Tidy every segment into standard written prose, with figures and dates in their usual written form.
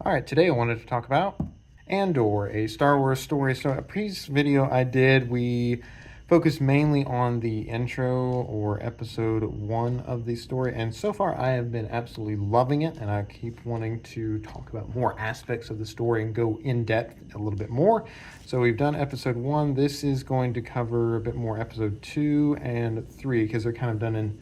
All right, today I wanted to talk about Andor, a Star Wars story. So, a previous video I did, we focused mainly on the intro or episode 1 of the story, and so far I have been absolutely loving it, and I keep wanting to talk about more aspects of the story and go in depth a little bit more. So, we've done episode 1. This is going to cover a bit more episode 2 and 3 because they're kind of done in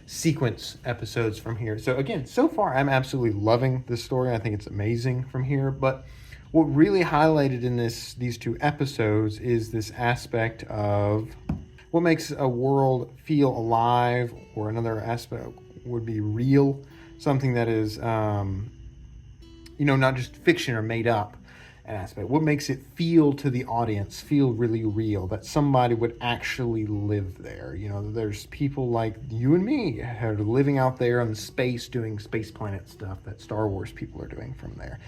sequence episodes from here. So again, so far I'm absolutely loving this story. I think it's amazing from here, but what really highlighted in these two episodes is this aspect of what makes a world feel alive, or another aspect would be real, something that is not just fiction or made up an aspect. What makes it feel to the audience feel really real, that somebody would actually live there. There's people like you and me who are living out there in space doing space planet stuff that Star Wars people are doing from there.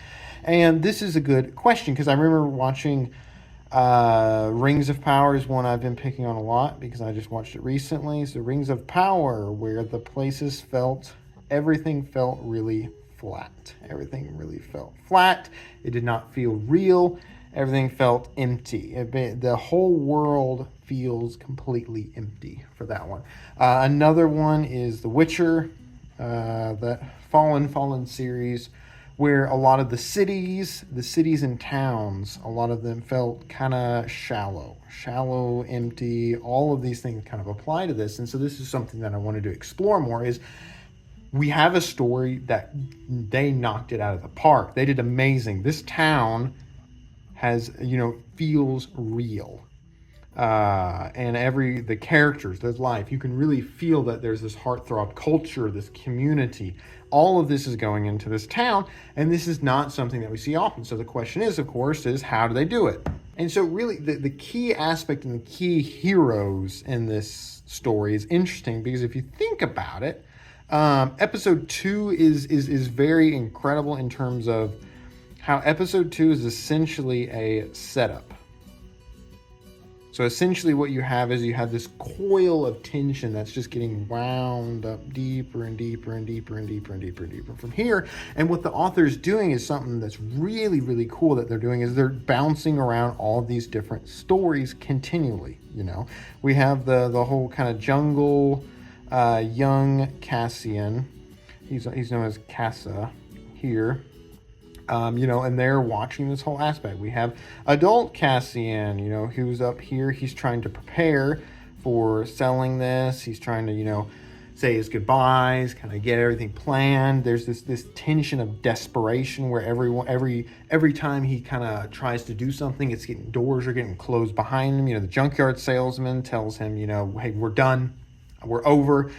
And this is a good question because I remember watching Rings of Power is one I've been picking on a lot because I just watched it recently. So Rings of Power, where everything felt really flat. Everything really felt flat. It did not feel real. Everything felt empty. The whole world feels completely empty for that one. Another one is The Witcher, that Fallen series, where a lot of the cities and towns, a lot of them felt kind of shallow, empty. All of these things kind of apply to this. And so this is something that I wanted to explore more, is we have a story that they knocked it out of the park. They did amazing. This town feels real. And the characters, there's life. You can really feel that there's this heartthrob culture, this community. All of this is going into this town, and this is not something that we see often. So the question is, of course, how do they do it? And so really the key aspect and the key heroes in this story is interesting because if you think about it, episode 2 is very incredible in terms of how episode 2 is essentially a setup. So essentially what you have is this coil of tension that's just getting wound up deeper and deeper and deeper and deeper and deeper and deeper from here. And what the author is doing is something that's really, really cool that they're doing, is they're bouncing around all these different stories continually. We have the whole kind of jungle, young Cassian, he's known as Cassa here, and they're watching this whole aspect. We have adult Cassian, who's up here. He's trying to prepare for selling this. He's trying to, say his goodbyes, kind of get everything planned. There's this tension of desperation where every time he kind of tries to do something, doors are getting closed behind him. The junkyard salesman tells him, hey, we're done. We're over.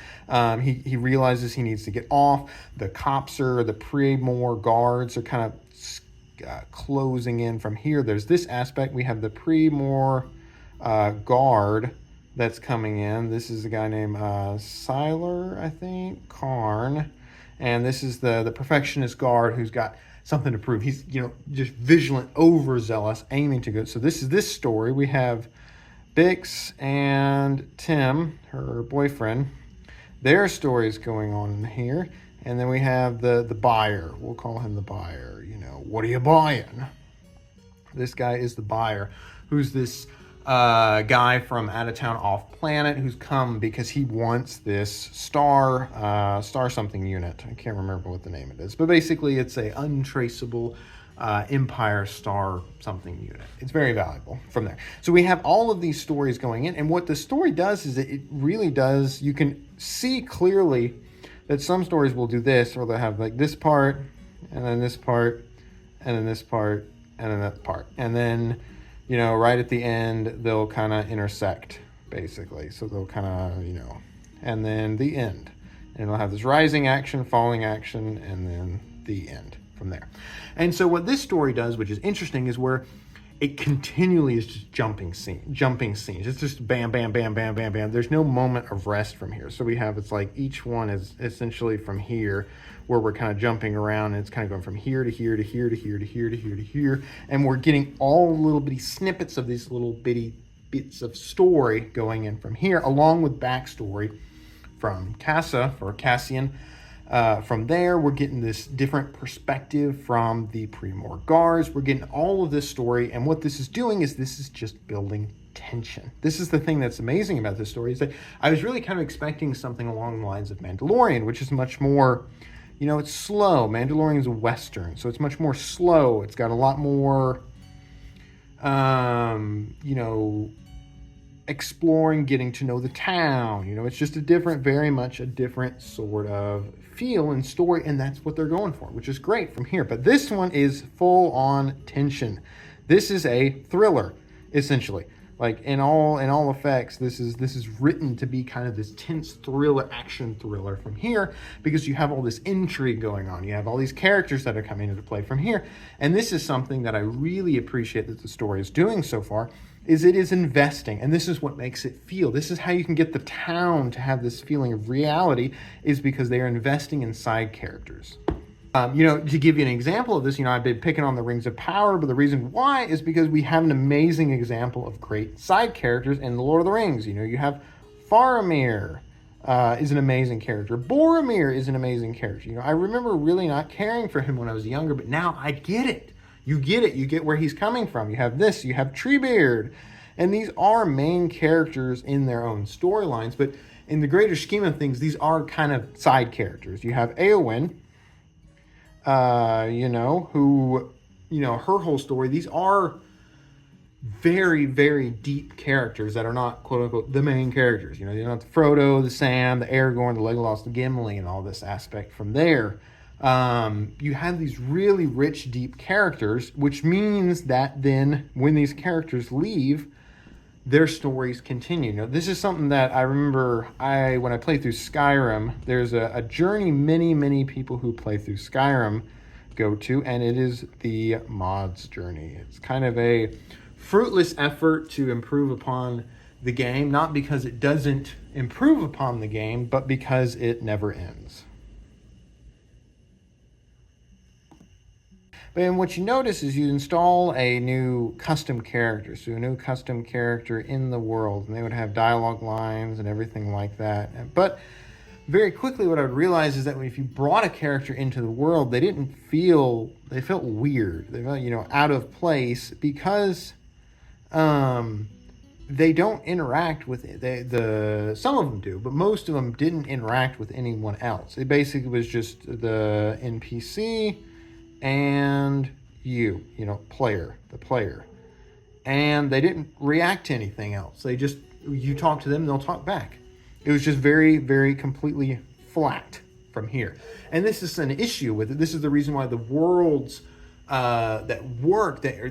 He realizes he needs to get off. The pre-more guards are kind of closing in from here. There's this aspect. We have the pre-more guard that's coming in. This is a guy named Siler, I think, Karn. And this is the perfectionist guard who's got something to prove. He's, just vigilant, overzealous, aiming to go. So this is this story. We have Bix and Tim, her boyfriend, their stories going on in here. And then we have the buyer. We'll call him the buyer. What are you buying? This guy is the buyer, who's this guy from out of town off planet who's come because he wants this star something unit. I can't remember what the name it is, but basically it's a untraceable Empire star something unit. It's very valuable from there. So we have all of these stories going in, and what the story does is it really does, you can see clearly that some stories will do this, or they'll have like this part, and then this part, and then this part, and then that part. And then, right at the end, they'll kind of intersect, basically. So they'll kind of, and then the end. And it'll have this rising action, falling action, and then the end from there. And so what this story does, which is interesting, is where it continually is just jumping scenes. It's just bam, bam, bam, bam, bam, bam. There's no moment of rest from here. So it's like each one is essentially from here, where we're kind of jumping around, and it's kind of going from here to here to here to here to here to here to here. And we're getting all little bitty snippets of these little bitty bits of story going in from here, along with backstory from Cassian, From there, we're getting this different perspective from the Pre-Morgars. We're getting all of this story, and what this is doing is this is just building tension. This is the thing that's amazing about this story, is that I was really kind of expecting something along the lines of Mandalorian, which is much more, it's slow. Mandalorian is a Western, so it's much more slow. It's got a lot more, exploring, getting to know the town. It's just very much a different sort of feel and story, and that's what they're going for, which is great from here. But this one is full on tension. This is a thriller, essentially. Like in all effects, this is written to be kind of this tense thriller, action thriller from here, because you have all this intrigue going on. You have all these characters that are coming into play from here. And this is something that I really appreciate that the story is doing so far, is it is investing. And this is what makes it feel. This is how you can get the town to have this feeling of reality, is because they are investing in side characters. To give you an example of this, I've been picking on the Rings of Power, but the reason why is because we have an amazing example of great side characters in The Lord of the Rings. You have Faramir is an amazing character. Boromir is an amazing character. I remember really not caring for him when I was younger, but now I get it. You get it. You get where he's coming from. You have this. You have Treebeard. And these are main characters in their own storylines, but in the greater scheme of things, these are kind of side characters. You have Eowyn, who, her whole story, these are very, very deep characters that are not, quote unquote, the main characters. You're not the Frodo, the Sam, the Aragorn, the Legolas, the Gimli, and all this aspect from there. You have these really rich, deep characters, which means that then when these characters leave, their stories continue. This is something that I remember when I played through Skyrim, there's a journey many people who play through Skyrim go to, and it is the mods journey. It's kind of a fruitless effort to improve upon the game, not because it doesn't improve upon the game, but because it never ends. And what you notice is you install a new custom character, so a new custom character in the world, and they would have dialogue lines and everything like that. But very quickly what I would realize is that if you brought a character into the world, they felt weird. They felt, out of place, because they don't interact with some of them do, but most of them didn't interact with anyone else. It basically was just the NPC and the player. And they didn't react to anything else. You talk to them, they'll talk back. It was just very, very completely flat from here. And this is an issue with it. This is the reason why the worlds that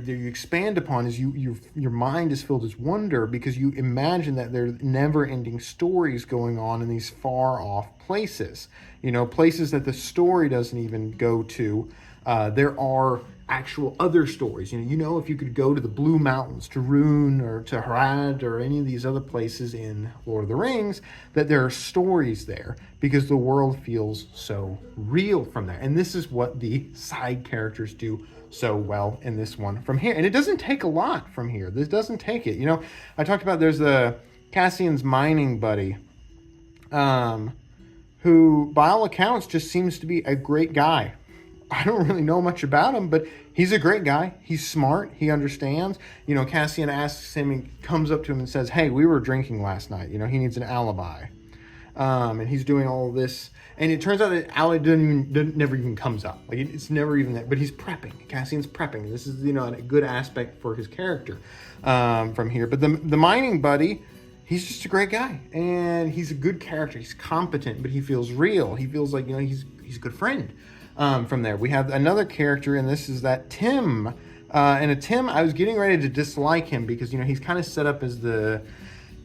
you expand upon is your mind is filled with wonder, because you imagine that there are never-ending stories going on in these far-off places. Places that the story doesn't even go to. There are actual other stories. If you could go to the Blue Mountains, to Rhûn or to Harad or any of these other places in Lord of the Rings, that there are stories there, because the world feels so real from there. And this is what the side characters do so well in this one from here. And it doesn't take a lot from here. This doesn't take it. I talked about there's the Cassian's mining buddy, who by all accounts just seems to be a great guy. I don't really know much about him, but he's a great guy. He's smart. He understands. Cassian asks him, he comes up to him and says, "Hey, we were drinking last night." He needs an alibi. And he's doing all of this. And it turns out that alibi never even comes up. It's never even that. But he's prepping. Cassian's prepping. This is, a good aspect for his character from here. But the mining buddy, he's just a great guy. And he's a good character. He's competent, but he feels real. He feels like, he's a good friend. From there, we have another character, and this is that Tim. And Tim, I was getting ready to dislike him because he's kind of set up as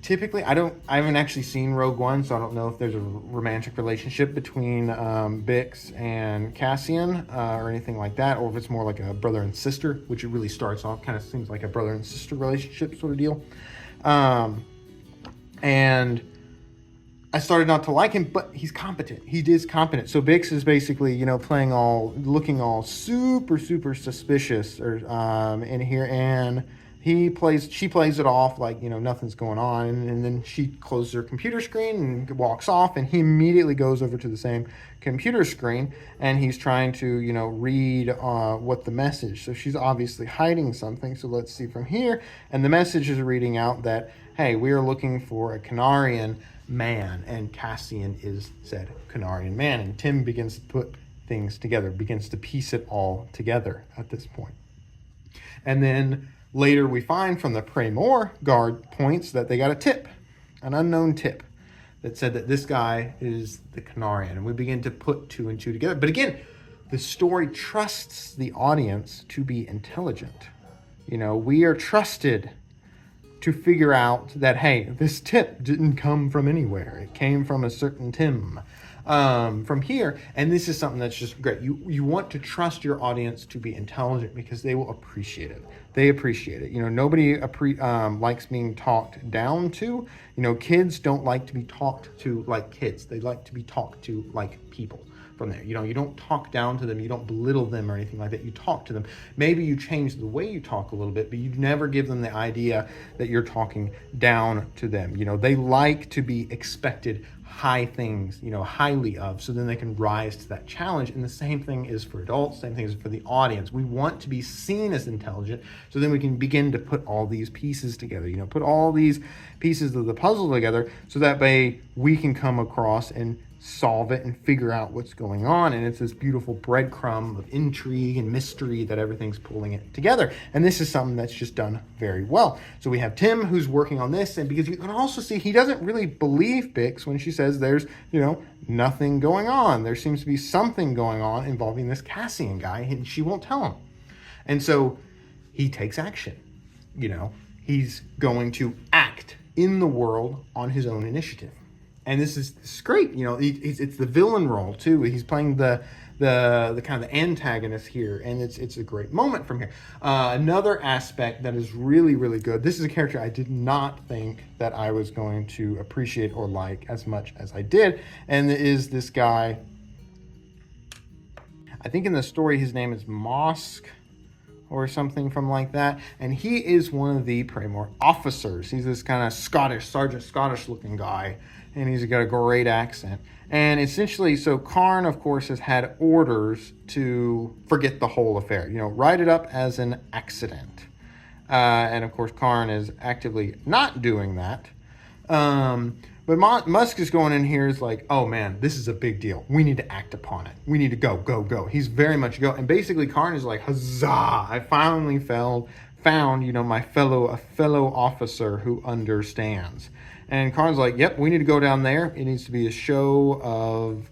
typically, I haven't actually seen Rogue One, so I don't know if there's a romantic relationship between Bix and Cassian or anything like that, or if it's more like a brother and sister, which it really starts off kind of seems like a brother and sister relationship sort of deal. And I started not to like him, but he's competent. He is competent. So Bix is basically, looking all super, super suspicious in here. And she plays it off like, nothing's going on. And then she closes her computer screen and walks off, and he immediately goes over to the same computer screen, and he's trying to, read what the message. So she's obviously hiding something. So let's see from here. And the message is reading out that, hey, we are looking for a Canarian man, and Cassian is said Canarian man. And Tim begins to put things together, begins to piece it all together at this point. And then later we find from the Praemor guard points that they got a tip, an unknown tip, that said that this guy is the Canarian. And we begin to put two and two together. But again, the story trusts the audience to be intelligent. We are trusted to figure out that, hey, this tip didn't come from anywhere. It came from a certain Tim from here. And this is something that's just great. You want to trust your audience to be intelligent because they will appreciate it. They appreciate it. Nobody likes being talked down to. Kids don't like to be talked to like kids. They like to be talked to like people from there. You don't talk down to them. You don't belittle them or anything like that. You talk to them. Maybe you change the way you talk a little bit, but you never give them the idea that you're talking down to them. They like to be expected high things, highly of, so then they can rise to that challenge. And the same thing is for adults, same thing is for the audience. We want to be seen as intelligent, so then we can begin to put all these pieces together, put all these pieces of the puzzle together, so that way we can come across and solve it and figure out what's going on. And it's this beautiful breadcrumb of intrigue and mystery that everything's pulling it together. And this is something that's just done very well. So we have Tim who's working on this, and because you can also see he doesn't really believe Bix when she says there's, nothing going on. There seems to be something going on involving this Cassian guy, and she won't tell him. And so he takes action. He's going to act in the world on his own initiative. And this is great. It's the villain role too. He's playing the kind of the antagonist here, and it's a great moment from here. Another aspect that is really, really good. This is a character I did not think that I was going to appreciate or like as much as I did, and it is this guy. I think in the story his name is Mosk or something from like that, and he is one of the Praemor officers. He's this kind of Scottish looking guy, and he's got a great accent. And essentially, so Karn, of course, has had orders to forget the whole affair, write it up as an accident. And of course, Karn is actively not doing that. But Musk is going in here is like, oh man, this is a big deal. We need to act upon it. We need to go. He's very much go. And basically Karn is like, huzzah, I finally found, my fellow officer who understands. And Karn's like, yep, we need to go down there. It needs to be a show of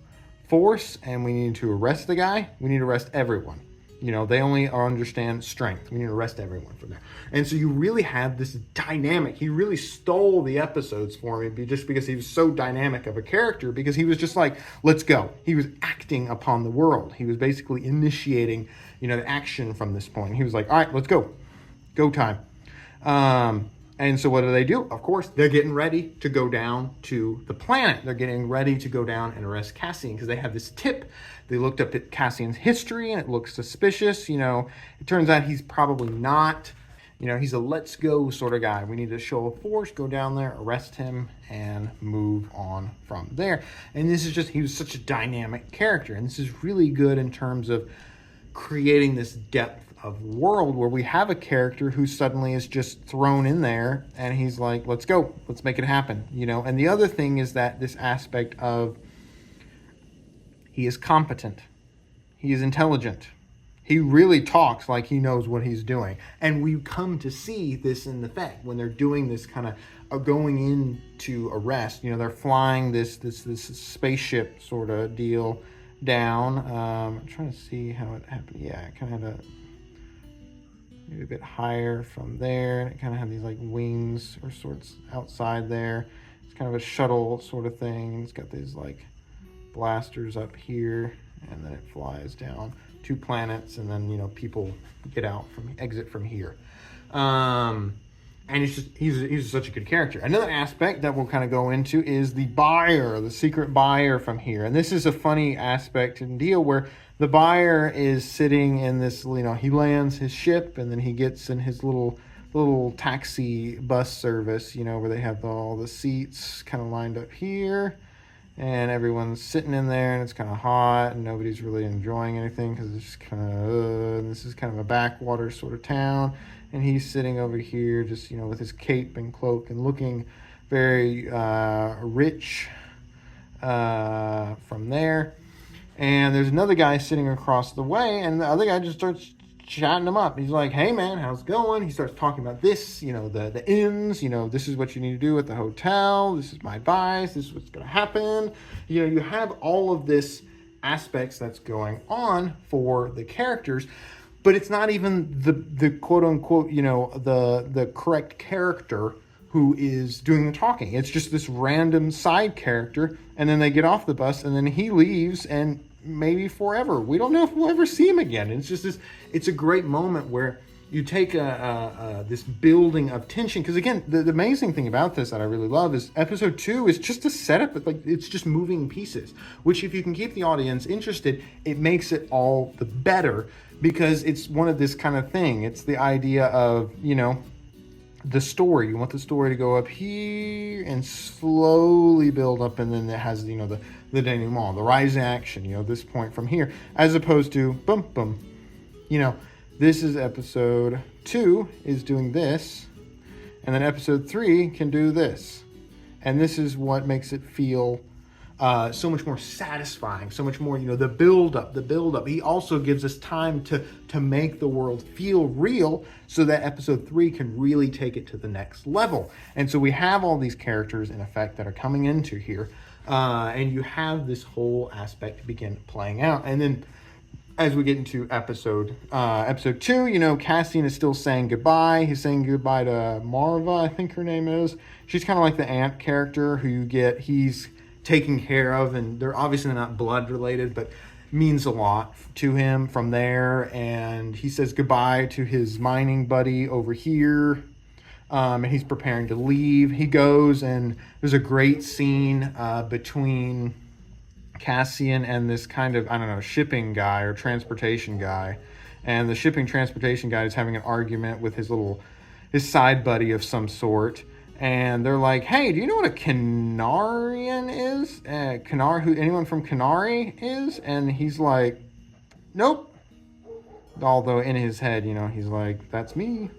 force, and we need to arrest the guy. We need to arrest everyone. They only understand strength. We need to arrest everyone from there. And so you really have this dynamic. He really stole the episodes for me just because he was so dynamic of a character, because he was just like, let's go. He was acting upon the world. He was basically initiating, the action from this point. He was like, all right, let's go. Go time. And so what do? Of course, they're getting ready to go down to the planet. They're getting ready to go down and arrest Cassian because they have this tip. They looked up at Cassian's history and it looks suspicious. It turns out he's probably not. He's a let's go sort of guy. We need to show of force, go down there, arrest him, and move on from there. And he was such a dynamic character. And this is really good in terms of creating this depth of world where we have a character who suddenly is just thrown in there and he's like, let's go, let's make it happen, And the other thing is that this aspect of he is competent, he is intelligent, he really talks like he knows what he's doing. And we come to see this in the fact when they're doing this kind of going into arrest, they're flying this spaceship sort of deal down. I'm trying to see how it happened. Yeah, it kind of had maybe a bit higher from there. It kind of had these like wings or sorts outside there. It's kind of a shuttle sort of thing. It's got these like blasters up here, and then it flies down 2 planets, and then people exit from here. And he's such a good character. Another aspect that we'll kind of go into is the secret buyer from here. And this is a funny aspect and deal where the buyer is sitting in this, he lands his ship, and then he gets in his little little taxi bus service, you know, where they have all the seats kind of lined up here, and everyone's sitting in there, and it's kind of hot, and nobody's really enjoying anything because it's just kind of, this is kind of a backwater sort of town, and he's sitting over here just, you know, with his cape and cloak and looking very rich from there. And there's another guy sitting across the way, and the other guy just starts chatting him up. He's like, hey man, how's it going? He starts talking about this, you know, the inns, you know, this is what you need to do at the hotel, this is my advice, this is what's going to happen. You know, you have all of this aspects that's going on for the characters, but it's not even the quote unquote, you know, the correct character who is doing the talking. It's just this random side character, and then they get off the bus, and then he leaves, and maybe forever. We don't know if we'll ever see him again. It's just this, it's a great moment where you take this building of tension, because again, the amazing thing about this that I really love is episode 2 is just a setup, but like it's just moving pieces, which if you can keep the audience interested, it makes it all the better, because it's one of this kind of thing. It's the idea of, you know, the story. You want the story to go up here and slowly build up, and then it has, you know, the denouement, the rise in action, you know, this point from here, as opposed to boom, boom. You know, this is episode 2 is doing this, and then episode 3 can do this. And this is what makes it feel so much more satisfying, so much more, you know, the build up. He also gives us time to make the world feel real, so that episode 3 can really take it to the next level. And so we have all these characters in effect that are coming into here, and you have this whole aspect begin playing out. And then as we get into episode 2, you know, Cassian is still saying goodbye. He's saying goodbye to Marva, I think her name is. She's kind of like the aunt character who you get, he's taken care of, and they're obviously not blood related, but means a lot to him from there. And he says goodbye to his mining buddy over here, and he's preparing to leave. He goes, and there's a great scene between Cassian and this kind of, I don't know, shipping guy or transportation guy, and the shipping transportation guy is having an argument with his side buddy of some sort. And they're like, hey, do you know what a Canarian is? Anyone from Canary is? And he's like, nope. Although in his head, you know, he's like, that's me.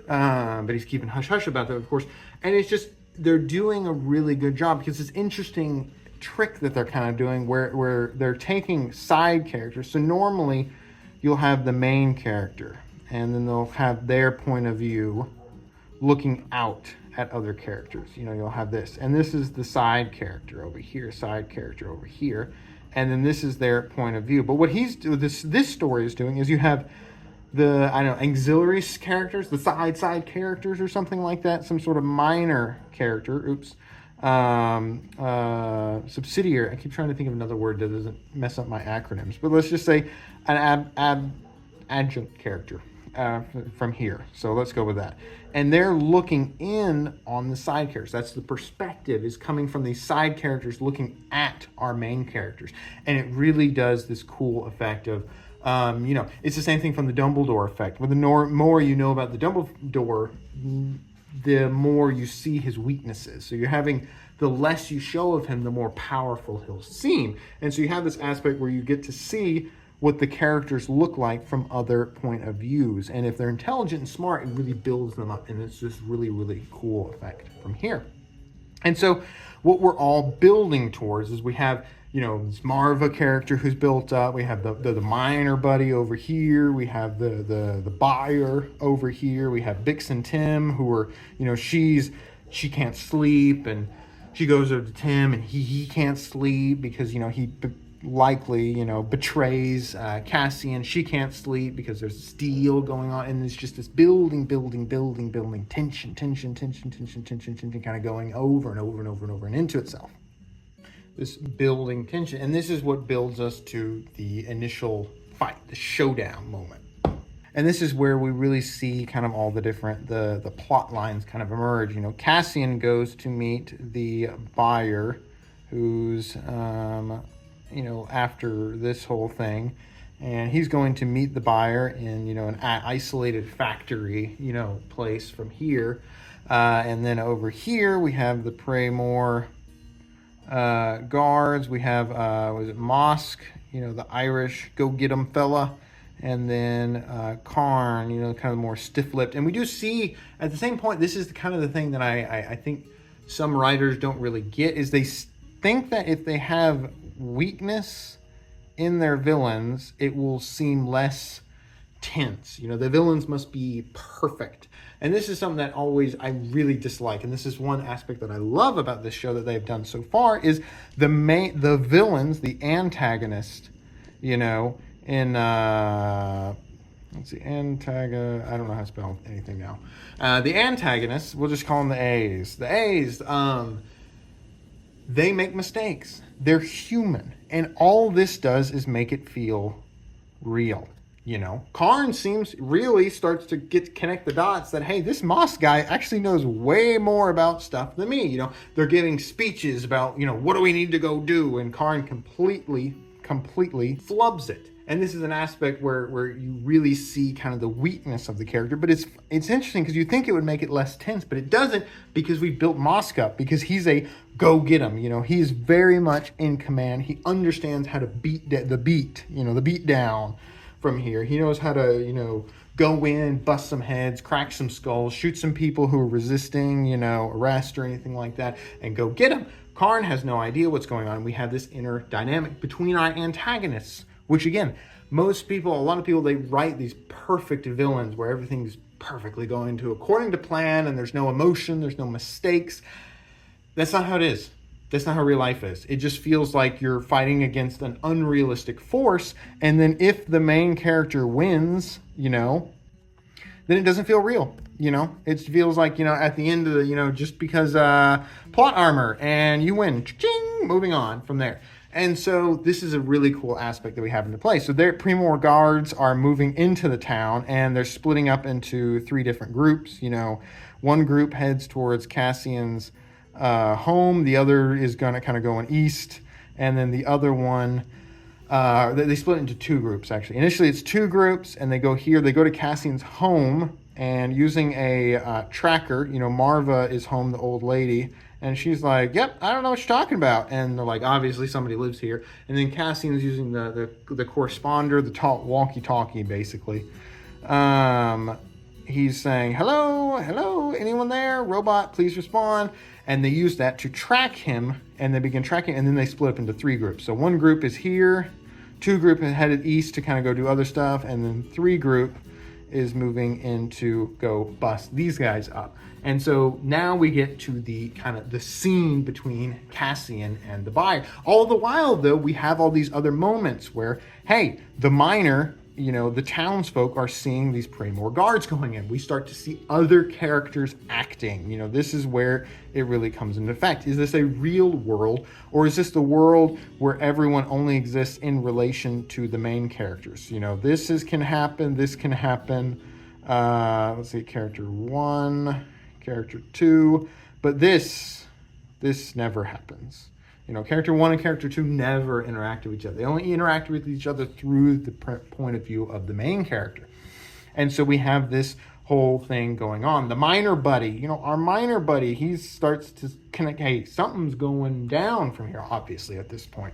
But he's keeping hush-hush about that, of course. And it's just, they're doing a really good job, because it's interesting trick that they're kind of doing where they're taking side characters. So normally you'll have the main character, and then they'll have their point of view looking out at other characters. You know, you'll have this, and this is the side character over here, and then this is their point of view. But what this story is doing is you have the, I don't know, auxiliary characters, the side characters or something like that, some sort of minor character, subsidiary. I keep trying to think of another word that doesn't mess up my acronyms, but let's just say an adjunct character from here. So let's go with that. And they're looking in on the side characters. That's the perspective is coming from these side characters looking at our main characters. And it really does this cool effect of, you know, it's the same thing from the Dumbledore effect. With the more you know about the Dumbledore, the more you see his weaknesses. So you're having, the less you show of him, the more powerful he'll seem. And so you have this aspect where you get to see what the characters look like from other point of views. And if they're intelligent and smart, it really builds them up. And it's just really, really cool effect from here. And so what we're all building towards is we have, you know, this Marva character who's built up. We have the miner buddy over here. We have the buyer over here. We have Bix and Tim, who are, you know, she can't sleep, and she goes over to Tim, and he can't sleep because, you know, he likely, you know, betrays Cassian. She can't sleep because there's this deal going on, and it's just this building tension kind of going over and into itself. This building tension, and this is what builds us to the initial fight, the showdown moment. And this is where we really see kind of all the different, the plot lines kind of emerge. You know, Cassian goes to meet the buyer who's, you know, after this whole thing, and he's going to meet the buyer in, an isolated factory, place from here. And then over here we have the Praymore guards. We have, was it Mosk, the Irish go get 'em fella. And then Karn, kind of more stiff-lipped. And we do see, at the same point, this is kind of the thing that I think some writers don't really get, is they think that if they have weakness in their villains, it will seem less tense. The villains must be perfect. And this is something that I really dislike. And this is one aspect that I love about this show that they've done so far, is the villains, the antagonist, in let's see, I don't know how to spell anything now. The antagonists, we'll just call them the A's. The A's, they make mistakes. They're human, and all this does is make it feel real. Karn starts to connect the dots that, hey, this Moss guy actually knows way more about stuff than me. They're giving speeches about, what do we need to go do, and Karn completely flubs it. And this is an aspect where you really see kind of the weakness of the character. But it's interesting because you think it would make it less tense, but it doesn't, because we built Mosk up, because he's a go get him. He's very much in command. He understands how to beat the beat down from here. He knows how to, go in, bust some heads, crack some skulls, shoot some people who are resisting, arrest or anything like that, and go get him. Karn has no idea what's going on. We have this inner dynamic between our antagonists, which again, a lot of people, they write these perfect villains where everything's perfectly going according to plan, and there's no emotion, there's no mistakes. That's not how it is. That's not how real life is. It just feels like you're fighting against an unrealistic force, and then if the main character wins, then it doesn't feel real. It feels like, at the end of the, just because plot armor and you win, ching, moving on from there. And so this is a really cool aspect that we have into play. So their Praymore guards are moving into the town, and they're splitting up into 3 different groups. One group heads towards Cassian's home. The other is going to kind of going east. And then the other one, they split into 2 groups, actually. Initially, it's 2 groups, and they go here. They go to Cassian's home, and using a tracker, Marva is home, the old lady. And she's like, yep, I don't know what you're talking about. And they're like, obviously somebody lives here. And then Cassian is using the corresponder, the walkie-talkie, basically. He's saying, hello, anyone there? Robot, please respond. And they use that to track him, and they begin tracking, and then they split up into 3 groups. So 1 group is here, 2 group is headed east to kind of go do other stuff, and then 3 group is moving in to go bust these guys up. And so now we get to the kind of the scene between Cassian and the buyer. All the while, though, we have all these other moments where, hey, the miner, the townsfolk are seeing these Praymore guards going in. We start to see other characters acting. This is where it really comes into effect. Is this a real world, or is this the world where everyone only exists in relation to the main characters? This can happen. Let's see, character 1, character 2, but this never happens. Character 1 and character 2 never interact with each other. They only interact with each other through the point of view of the main character. And so we have this whole thing going on. The miner buddy, our miner buddy, he starts to connect, hey, something's going down from here, obviously, at this point.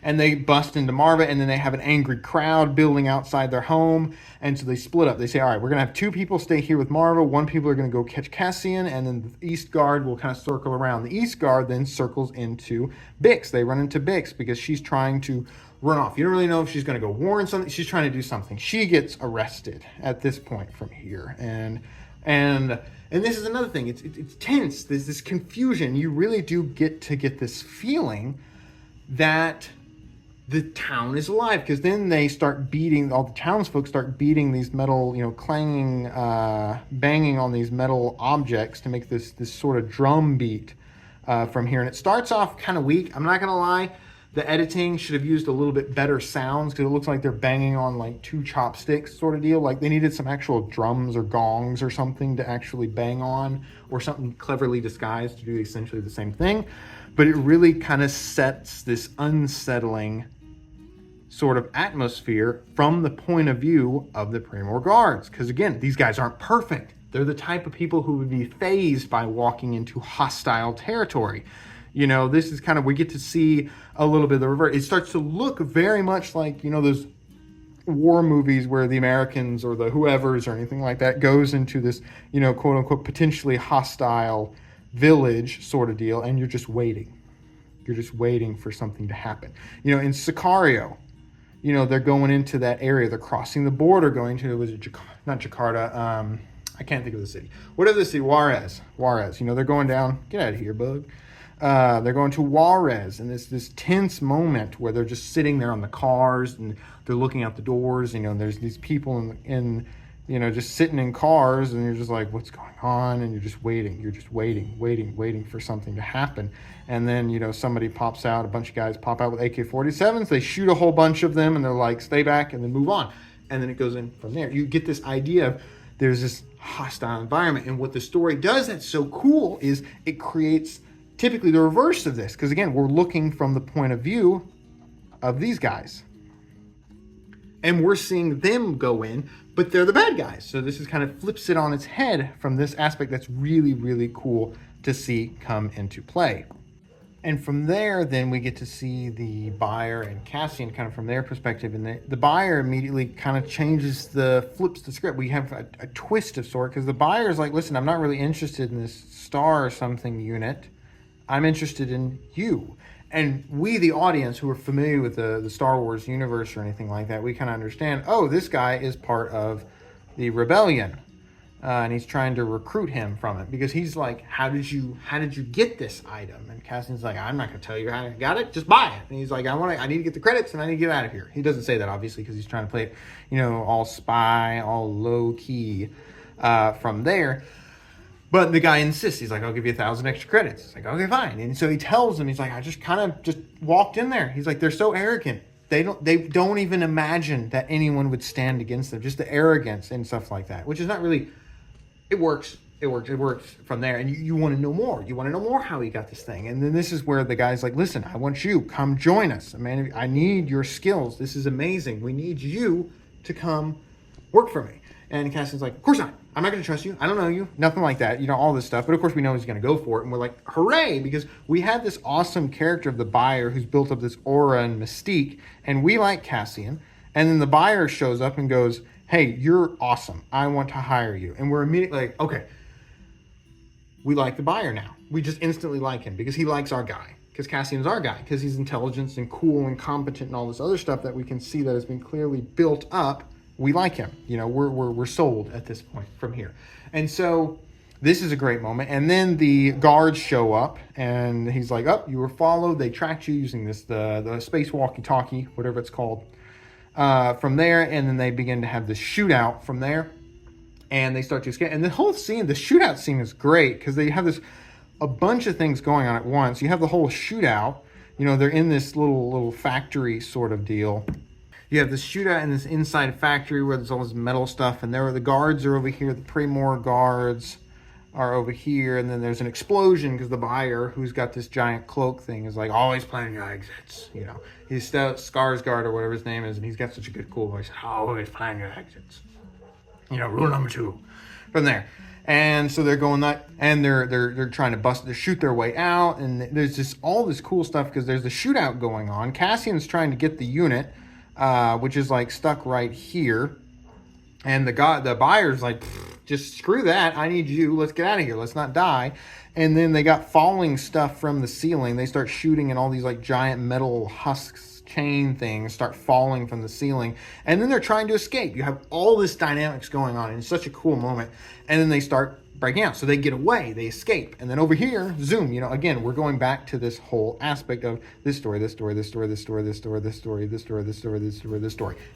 And they bust into Marva, and then they have an angry crowd building outside their home. And so they split up. They say, all right, we're going to have 2 people stay here with Marva. 1 people are going to go catch Cassian, and then the East Guard will kind of circle around. The East Guard then circles into Bix. They run into Bix because she's trying to run off. You don't really know if she's going to go warn something. She's trying to do something. She gets arrested at this point from here. And this is another thing. It's tense. There's this confusion. You really do get this feeling that the town is alive, because then they start beating, all the townsfolk start beating these metal, clanging, banging on these metal objects to make this sort of drum beat from here. And it starts off kind of weak. I'm not going to lie. The editing should have used a little bit better sounds, because it looks like they're banging on like 2 chopsticks sort of deal. Like they needed some actual drums or gongs or something to actually bang on, or something cleverly disguised to do essentially the same thing. But it really kind of sets this unsettling sort of atmosphere from the point of view of the Primor Guards. Because again, these guys aren't perfect. They're the type of people who would be fazed by walking into hostile territory. You know, this is kind of, we get to see a little bit of the reverse. It starts to look very much like, you know, those war movies where the Americans or the whoever's or anything like that goes into this, you know, quote unquote, potentially hostile village sort of deal, and you're just waiting. You're just waiting for something to happen. You know, in Sicario, you know, they're going into that area. They're crossing the border, going to, was it not Jakarta? I can't think of the city. Whatever the city, Juarez. You know, they're going down. Get out of here, bug. They're going to Juarez, and this tense moment where they're just sitting there on the cars and they're looking out the doors. You know, and there's these people in you know, just sitting in cars, and you're just like, what's going on? And you're just waiting. You're just waiting for something to happen. And then, you know, somebody pops out, a bunch of guys pop out with AK-47s. They shoot a whole bunch of them, and they're like, stay back, and then move on. And then it goes in from there. You get this idea of there's this hostile environment. And what the story does that's so cool is it creates typically the reverse of this. Because again, we're looking from the point of view of these guys. And we're seeing them go in, but they're the bad guys. So this is kind of flips it on its head from this aspect that's really, really cool to see come into play. And from there, then we get to see the buyer and Cassian kind of from their perspective. And the buyer immediately kind of flips the script. We have a twist of sort, because the buyer is like, listen, I'm not really interested in this star or something unit. I'm interested in you. And we, the audience, who are familiar with the Star Wars universe or anything like that, we kind of understand, oh, this guy is part of the rebellion. And he's trying to recruit him from it, because he's like, how did you get this item? And Cassian's like, I'm not going to tell you how I got it, just buy it. And he's like, I need to get the credits and I need to get out of here. He doesn't say that, obviously, because he's trying to play it, you know, all spy, all low key from there. But the guy insists. He's like, I'll give you 1,000 extra credits. He's like, okay, fine. And so he tells him, he's like, I just kind of walked in there. He's like, they're so arrogant. They don't even imagine that anyone would stand against them. Just the arrogance and stuff like that, which is not really, it works from there. And you want to know more. You want to know more how he got this thing. And then this is where the guy's like, listen, I want you, come join us. Man, I need your skills. This is amazing. We need you to come work for me. And Cassian's like, of course not. I'm not going to trust you. I don't know you. Nothing like that. You know, all this stuff. But of course we know he's going to go for it. And we're like, hooray, because we have this awesome character of the buyer who's built up this aura and mystique. And we like Cassian. And then the buyer shows up and goes, hey, you're awesome. I want to hire you. And we're immediately like, okay, we like the buyer now. We just instantly like him because he likes our guy. Because Cassian's our guy. Because he's intelligent and cool and competent and all this other stuff that we can see that has been clearly built up. We like him. You know, we're sold at this point from here. And so this is a great moment. And then the guards show up and he's like, oh, you were followed. They tracked you using the space walkie-talkie, whatever it's called, from there. And then they begin to have this shootout from there. And they start to escape. And the whole scene, the shootout scene is great because they have a bunch of things going on at once. You have the whole shootout. You know, they're in this little factory sort of deal. You have this shootout in this inside factory where there's all this metal stuff, and the guards are over here. The Primor guards are over here, and then there's an explosion because the buyer, who's got this giant cloak thing, is like, always planning your exits. You know, he's Skarsgård or whatever his name is, and he's got such a good, cool voice. Always plan your exits. You know, rule number 2 from there. And so they're going that, and they're trying to shoot their way out, and there's just all this cool stuff because there's the shootout going on. Cassian's trying to get the unit. Which is like stuck right here, and the buyer's like, just screw that. I need you. Let's get out of here. Let's not die. And then they got falling stuff from the ceiling. They start shooting, and all these like giant metal husks, chain things start falling from the ceiling. And then they're trying to escape. You have all this dynamics going on, and it's such a cool moment. And then they start breaking out. So they get away, they escape. And then over here, zoom, you know, again, we're going back to this whole aspect of this story. You're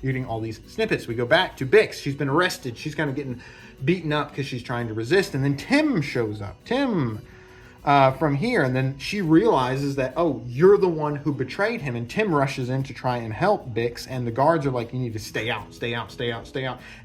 getting all these snippets. We go back to Bix. She's been arrested. She's kind of getting beaten up because she's trying to resist. And then Tim shows up. From here. And then she realizes that, oh, you're the one who betrayed him. And Tim rushes in to try and help Bix. And the guards are like, you need to stay out.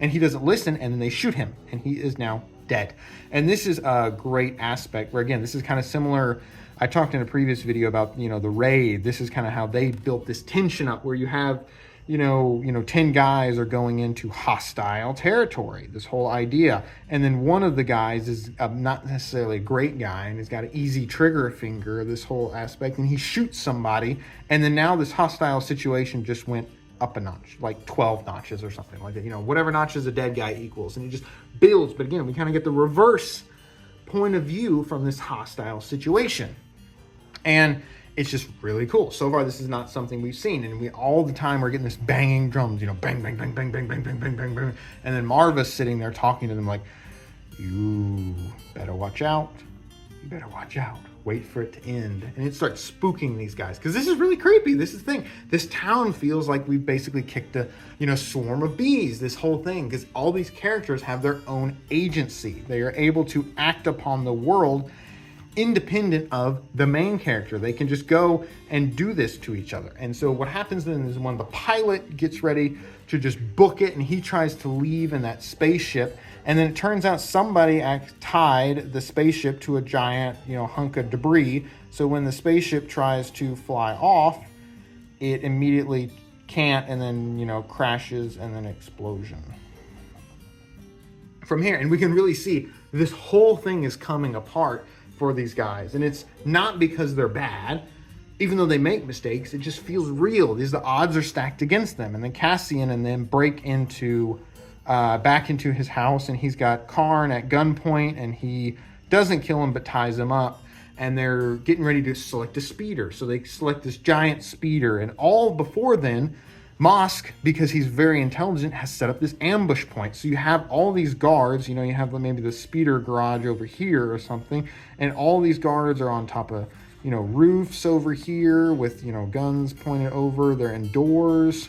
And he doesn't listen. And then they shoot him. And he is now dead. And this is a great aspect where, again, this is kind of similar. I talked in a previous video about, you know, the raid. This is kind of how they built this tension up where you have 10 guys are going into hostile territory, this whole idea. And then one of the guys is not necessarily a great guy, and he's got an easy trigger finger, this whole aspect, and he shoots somebody. And then now this hostile situation just went up a notch, like 12 notches or something like that. Whatever notches a dead guy equals. And it just builds. But again, we kind of get the reverse point of view from this hostile situation. And it's just really cool. So far, this is not something we've seen. And we all the time are getting this banging drums, bang, bang, bang, bang, bang, bang, bang, bang, bang, bang. And then Marva's sitting there talking to them like, you better watch out. You better watch out. Wait for it to end. And it starts spooking these guys. Because this is really creepy. This is the thing. This town feels like we've basically kicked a, swarm of bees, this whole thing. Because all these characters have their own agency. They are able to act upon the world independent of the main character. They can just go and do this to each other. And so what happens then is when the pilot gets ready to just book it and he tries to leave in that spaceship, and then it turns out somebody tied the spaceship to a giant, hunk of debris. So when the spaceship tries to fly off, it immediately can't, and then, crashes, and then explosion. From here, and we can really see this whole thing is coming apart for these guys. And it's not because they're bad, even though they make mistakes, it just feels real. The odds are stacked against them. And then Cassian and them break into back into his house, and he's got Karn at gunpoint, and he doesn't kill him but ties him up. And they're getting ready to select a speeder. So they select this giant speeder, and all before then, Mosk, because he's very intelligent, has set up this ambush point. So you have all these guards, you have maybe the speeder garage over here or something, and all these guards are on top of, roofs over here with, guns pointed over. They're in doors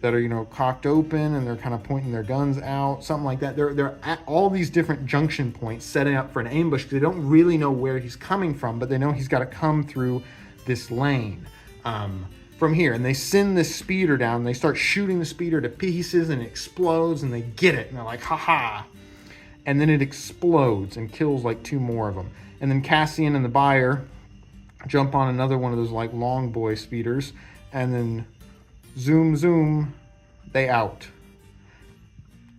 that are, cocked open, and they're kind of pointing their guns out, something like that. They're at all these different junction points setting up for an ambush, because they don't really know where he's coming from, but they know he's got to come through this lane. From here, and they send this speeder down, and they start shooting the speeder to pieces, and it explodes, and they get it, and they're like, haha. And then it explodes and kills like 2 more of them. And then Cassian and the buyer jump on another one of those like long boy speeders, and then zoom, zoom, they out.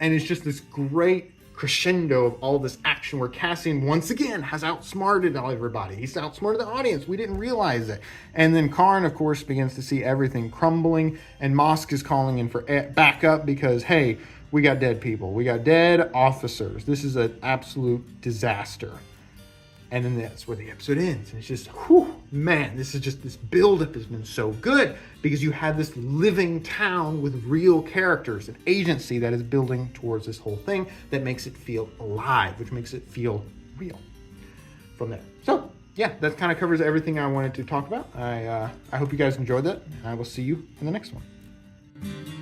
And it's just this great crescendo of all this action where Cassian once again has outsmarted everybody. He's outsmarted the audience. We didn't realize it. And then Karn, of course, begins to see everything crumbling, and Mosk is calling in for backup because, hey, we got dead people. We got dead officers. This is an absolute disaster. And then that's where the episode ends. And it's just, whew, man, this buildup has been so good because you have this living town with real characters, an agency that is building towards this whole thing that makes it feel alive, which makes it feel real from there. So, yeah, that kind of covers everything I wanted to talk about. I hope you guys enjoyed that. I will see you in the next one.